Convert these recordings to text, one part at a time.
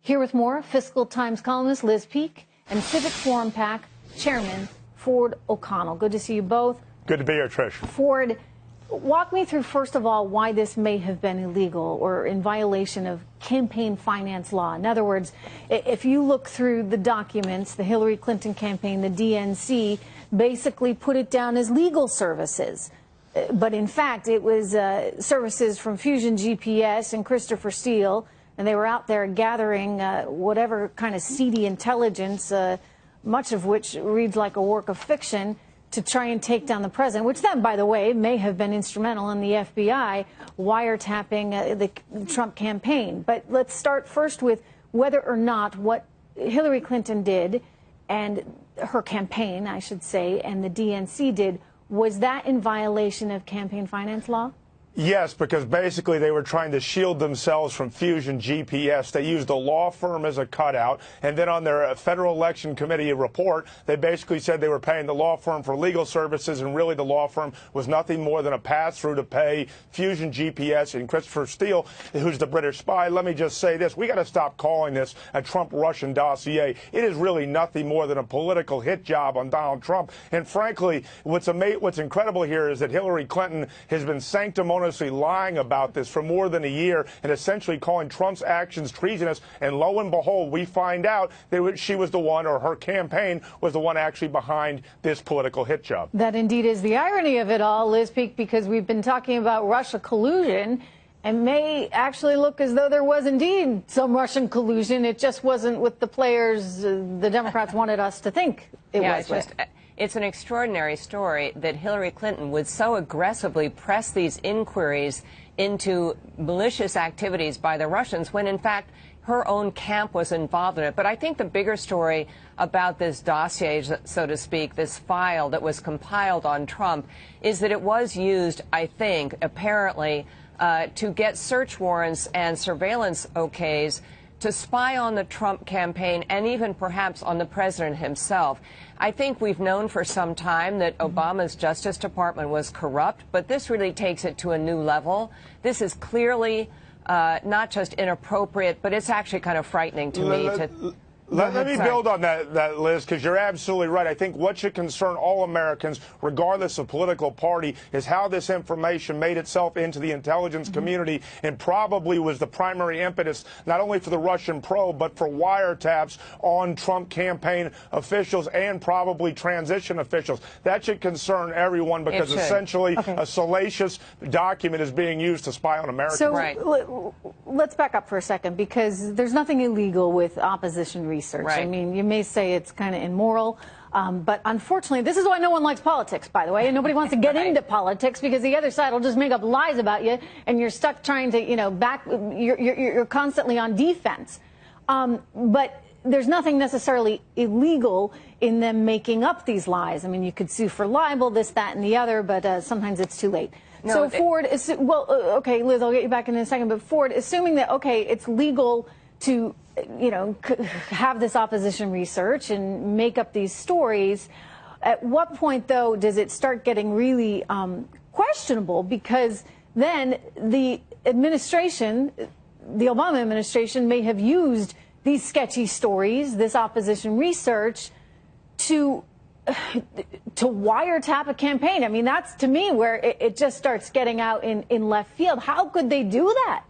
Here with more, Fiscal Times columnist Liz Peek and Civic Forum PAC Chairman Ford O'Connell. Good to see you both. Good to be here, Trish. Ford, walk me through, first of all, why this may have been illegal or in violation of campaign finance law. In other words, if you look through the documents, the Hillary Clinton campaign, the DNC, basically put it down as legal services. But in fact, it was services from Fusion GPS and Christopher Steele, and they were out there gathering whatever kind of seedy intelligence, much of which reads like a work of fiction, to try and take down the president, which then, by the way, may have been instrumental in the FBI wiretapping the Trump campaign. But let's start first with whether or not what Hillary Clinton did, and her campaign, I should say, and the DNC did, was that in violation of campaign finance law? Yes, because basically they were trying to shield themselves from Fusion GPS. They used a law firm as a cutout, and then on their Federal Election Committee report, they basically said they were paying the law firm for legal services, and really the law firm was nothing more than a pass-through to pay Fusion GPS and Christopher Steele, who's the British spy. Let me just say this. We got to stop calling this a Trump-Russian dossier. It is really nothing more than a political hit job on Donald Trump. And frankly, what's incredible here is that Hillary Clinton has been sanctimonious lying about this for more than a year and essentially calling Trump's actions treasonous. And lo and behold, we find out that she was the one, or her campaign was the one actually behind this political hit job. That indeed is the irony of it all, Liz Peek, because we've been talking about Russia collusion, and may actually look as though there was indeed some Russian collusion. It just wasn't with the players the Democrats wanted us to think it was with. It's an extraordinary story that Hillary Clinton would so aggressively press these inquiries into malicious activities by the Russians when, in fact, her own camp was involved in it. But I think the bigger story about this dossier, so to speak, this file that was compiled on Trump, is that it was used, I think, apparently, to get search warrants and surveillance okays to spy on the Trump campaign and even perhaps on the president himself. I think we've known for some time that Obama's Justice Department was corrupt, but this really takes it to a new level. This is clearly not just inappropriate, but it's actually kind of frightening to me. Let me build on that, Liz, because you're absolutely right. I think what should concern all Americans, regardless of political party, is how this information made itself into the intelligence community and probably was the primary impetus not only for the Russian probe, but for wiretaps on Trump campaign officials and probably transition officials. That should concern everyone because essentially a salacious document is being used to spy on Americans. So let's back up for a second, because there's nothing illegal with opposition research. Right. I mean, you may say it's kind of immoral, but unfortunately, this is why no one likes politics, by the way, and nobody wants to get into politics because the other side will just make up lies about you, and you're stuck trying to, you're constantly on defense. But there's nothing necessarily illegal in them making up these lies. I mean, you could sue for libel, this, that, and the other, but sometimes it's too late. So Ford, okay, Liz, I'll get you back in a second, but Ford, assuming that, okay, it's legal to have this opposition research and make up these stories, at what point, though, does it start getting really questionable? Because then the administration, the Obama administration, may have used these sketchy stories, this opposition research, to wiretap a campaign. I mean, that's, to me, where it just starts getting out in left field. How could they do that?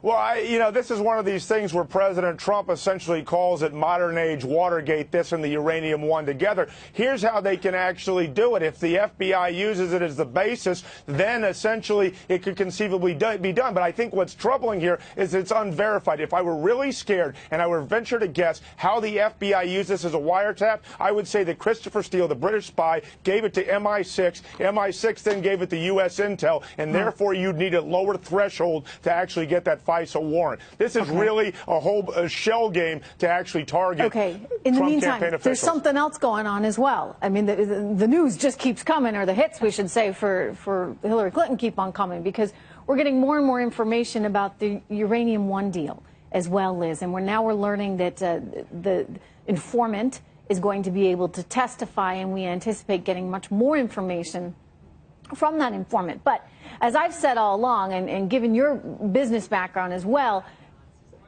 Well, this is one of these things where President Trump essentially calls it modern age Watergate, this and the uranium one together. Here's how they can actually do it. If the FBI uses it as the basis, then essentially it could conceivably be done. But I think what's troubling here is it's unverified. If I were really scared and I were venture to guess how the FBI used this as a wiretap, I would say that Christopher Steele, the British spy, gave it to MI6. MI6 then gave it to U.S. Intel, and therefore you'd need a lower threshold to actually get that FISA warrant. This is really a whole shell game to actually target In the Trump meantime, campaign officials. there's something else going on as well. I mean, the news just keeps coming, or the hits, we should say, for Hillary Clinton keep on coming, because we're getting more and more information about the Uranium One deal as well, Liz. And we're learning that the informant is going to be able to testify, and we anticipate getting much more information from that informant. But as I've said all along, and given your business background as well,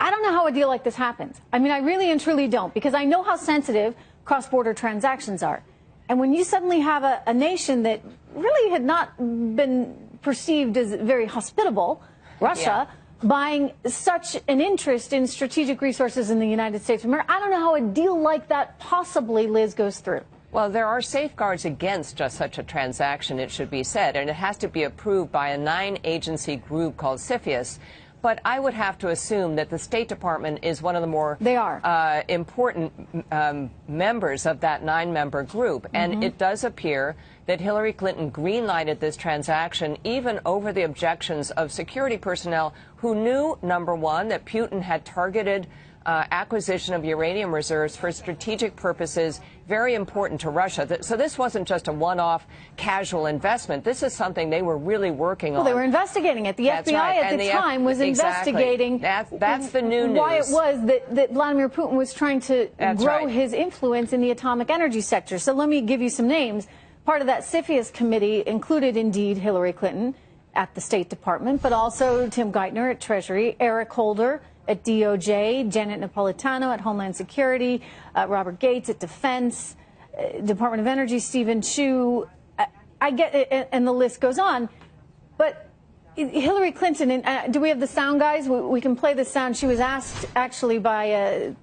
I don't know how a deal like this happens. I mean, I really and truly don't, because I know how sensitive cross-border transactions are. And when you suddenly have a nation that really had not been perceived as very hospitable, Russia, buying such an interest in strategic resources in the United States of America, I don't know how a deal like that possibly, Liz, goes through. Well, there are safeguards against just such a transaction, it should be said, and it has to be approved by a 9-agency group called CFIUS. But I would have to assume that the State Department is one of the more important members of that 9-member group. And it does appear that Hillary Clinton green-lighted this transaction even over the objections of security personnel who knew, number one, that Putin had targeted acquisition of uranium reserves for strategic purposes, very important to Russia. So this wasn't just a one-off casual investment. This is something they were really working on. Well, they were investigating it. The FBI at the time was investigating. That's the new news. Why it was that Vladimir Putin was trying to grow his influence in the atomic energy sector. So let me give you some names. Part of that CFIUS committee included, indeed, Hillary Clinton at the State Department, but also Tim Geithner at Treasury, Eric Holder at DOJ, Janet Napolitano at Homeland Security, Robert Gates at Defense, Department of Energy, Stephen Chu. I get it, and the list goes on. But Hillary Clinton, and do we have the sound, guys? We can play the sound. She was asked, actually, by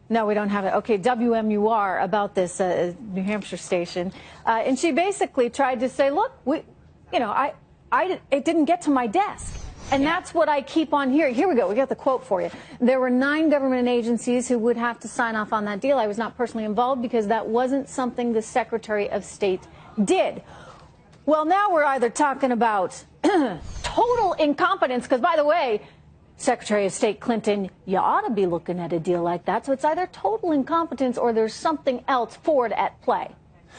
no, we don't have it. Okay, WMUR about this New Hampshire station, and she basically tried to say, look, it didn't get to my desk. And that's what I keep on hearing. Here we go. We got the quote for you. There were 9 government agencies who would have to sign off on that deal. I was not personally involved because that wasn't something the Secretary of State did. Well, now we're either talking about total incompetence, because, by the way, Secretary of State Clinton, you ought to be looking at a deal like that. So it's either total incompetence or there's something else forward at play.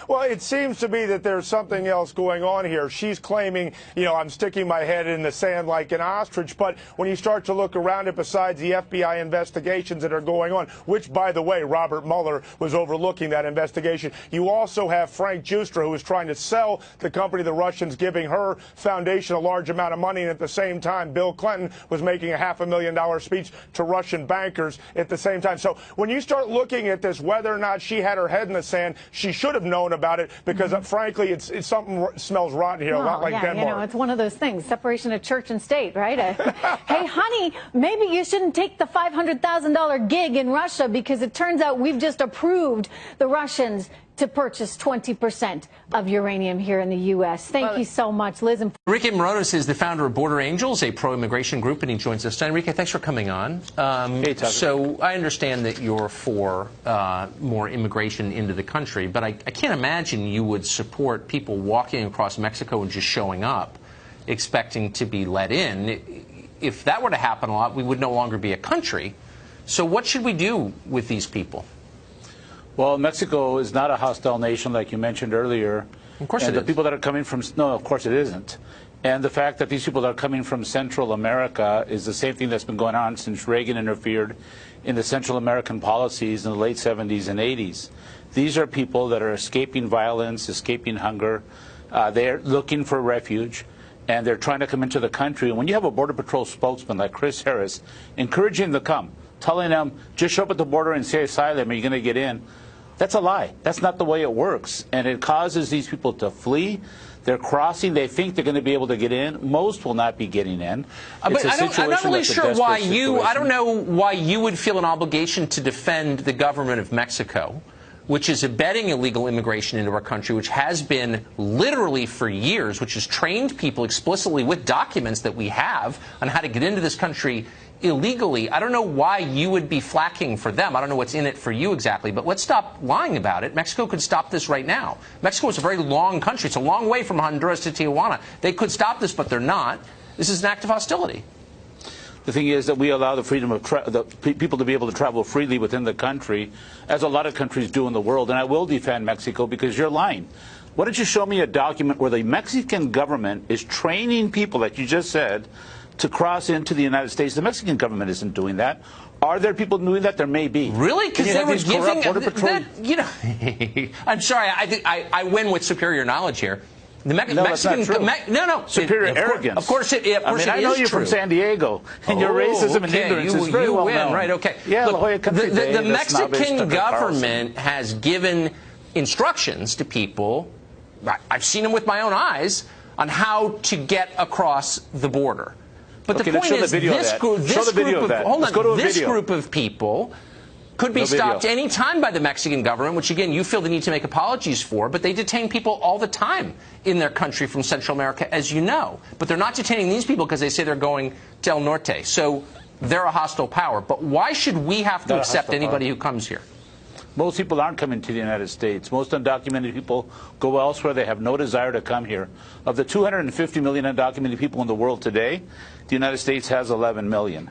Well, it seems to be that there's something else going on here. She's claiming, I'm sticking my head in the sand like an ostrich. But when you start to look around it, besides the FBI investigations that are going on, which, by the way, Robert Mueller was overlooking that investigation, you also have Frank Giustra, who is trying to sell the company the Russians, giving her foundation a large amount of money. And at the same time, Bill Clinton was making a $500,000 speech to Russian bankers at the same time. So when you start looking at this, whether or not she had her head in the sand, she should have known about it, because frankly, it's something smells rotten here, a lot like Denmark. It's one of those things, separation of church and state, right? Hey, honey, maybe you shouldn't take the $500,000 gig in Russia, because it turns out we've just approved the Russians to purchase 20% of uranium here in the U.S. Thank you so much, Liz. Enrique Morones is the founder of Border Angels, a pro-immigration group, and he joins us. Enrique, thanks for coming on. Hey, Tucker. So I understand that you're for more immigration into the country, but I can't imagine you would support people walking across Mexico and just showing up, expecting to be let in. If that were to happen a lot, we would no longer be a country. So what should we do with these people? Well, Mexico is not a hostile nation, like you mentioned earlier. Of course it is. The people that are coming from... No, of course it isn't. And the fact that these people are coming from Central America is the same thing that's been going on since Reagan interfered in the Central American policies in the late 70s and 80s. These are people that are escaping violence, escaping hunger. They're looking for refuge, and they're trying to come into the country. And when you have a Border Patrol spokesman like Chris Harris encouraging them to come, telling them, just show up at the border and say asylum and you're going to get in, that's a lie. That's not the way it works. And it causes these people to flee. They're crossing. They think they're going to be able to get in. Most will not be getting in. I'm not really sure why I don't know why you would feel an obligation to defend the government of Mexico, which is abetting illegal immigration into our country, which has been literally for years, which has trained people explicitly with documents that we have on how to get into this country illegally. I don't know why you would be flacking for them. I don't know what's in it for you exactly, but let's stop lying about it. Mexico could stop this right now. Mexico is a very long country. It's a long way from Honduras to Tijuana. They could stop this, but they're not. This is an act of hostility. The thing is that we allow the freedom of people to be able to travel freely within the country, as a lot of countries do in the world. And I will defend Mexico, because you're lying. Why don't you show me a document where the Mexican government is training people, like you just said, to cross into the United States? The Mexican government isn't doing that. Are there people doing that? There may be. Really? Because they were giving that, I'm sorry. I win with superior knowledge here. The Mexican, no. Superior arrogance. Of course it is. I know you're from San Diego, and your racism and ignorance is very well known. Right, okay. Yeah, look, the Mexican government has given instructions to people, I've seen them with my own eyes, on how to get across the border. But the point is, this group of people could be stopped any time by the Mexican government, which, again, you feel the need to make apologies for, but they detain people all the time in their country from Central America, as you know. But they're not detaining these people because they say they're going to El Norte. So they're a hostile power. But why should we have to accept anybody who comes here? Most people aren't coming to the United States. Most undocumented people go elsewhere. They have no desire to come here. Of the 250 million undocumented people in the world today, the United States has 11 million.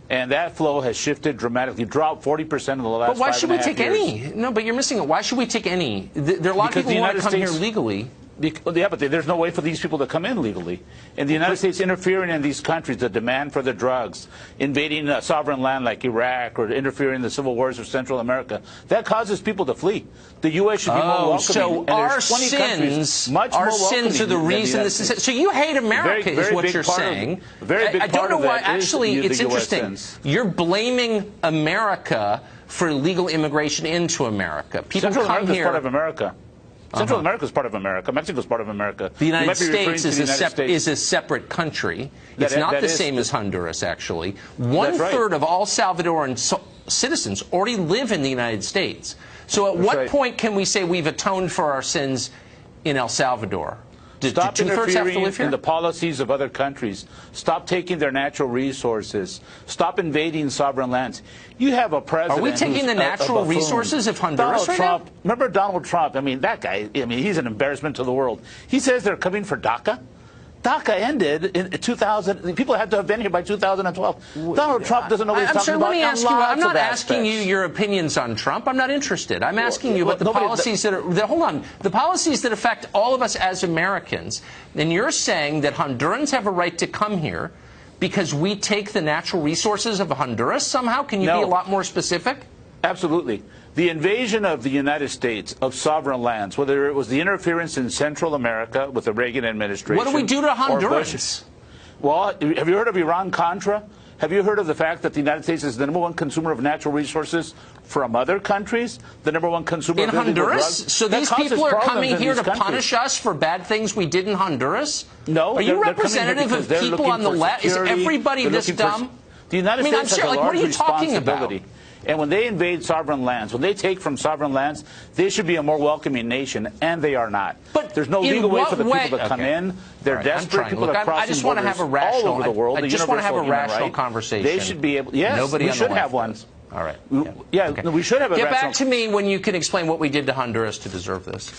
And that flow has shifted dramatically, dropped 40% in the last 5.5 years. But why should we take any? No, but you're missing it. Why should we take any? There are a lot of people who want to come here legally. Yeah, but there's no way for these people to come in legally. And the United States interfering in these countries, the demand for the drugs, invading sovereign land like Iraq, or interfering in the civil wars of Central America, that causes people to flee. The U.S. should be more welcoming. So and our sins are the reason this is. So you hate America, is what you're saying. I don't know why. Actually, it's interesting. You're blaming America for illegal immigration into America. People come here. Central America is part of America. Central America is part of America. Mexico is part of America. The United States is a separate country. It's not the same as Honduras, actually. One-third of all Salvadoran citizens already live in the United States. So at what point can we say we've atoned for our sins in El Salvador? Stop interfering in the policies of other countries. Stop taking their natural resources. Stop invading sovereign lands. You have a president. Are we taking the natural resources of Honduras right now? Remember Donald Trump? I mean, that guy, he's an embarrassment to the world. He says they're coming for DACA. DACA ended in 2000. People had to have been here by 2012. Donald Trump doesn't know what he's talking about. Let me ask you. I'm not asking you your opinions on Trump. I'm not interested. I'm asking you about the policies that are. Hold on. The policies that affect all of us as Americans. And you're saying that Hondurans have a right to come here because we take the natural resources of Honduras somehow? Can you be a lot more specific? Absolutely. The invasion of the United States of sovereign lands, whether it was the interference in Central America with the Reagan administration. What do we do to Hondurans? Well, have you heard of Iran-Contra? Have you heard of the fact that the United States is the #1 consumer of natural resources from other countries? The #1 consumer in of Honduras? drugs? So these people are coming here to punish us for bad things we did in Honduras? No. Are you representative of people on the left? Is everybody this dumb? The United States has a large responsibility. About? And when they invade sovereign lands, when they take from sovereign lands, they should be a more welcoming nation, and they are not. But there's no legal way for the people to come in. They're desperate. People are crossing borders all over the world. I just want to have a rational conversation. They should be able. Yes, we should have one. All right. Yeah, we should have a rational. Get back to me when you can explain what we did to Honduras to deserve this.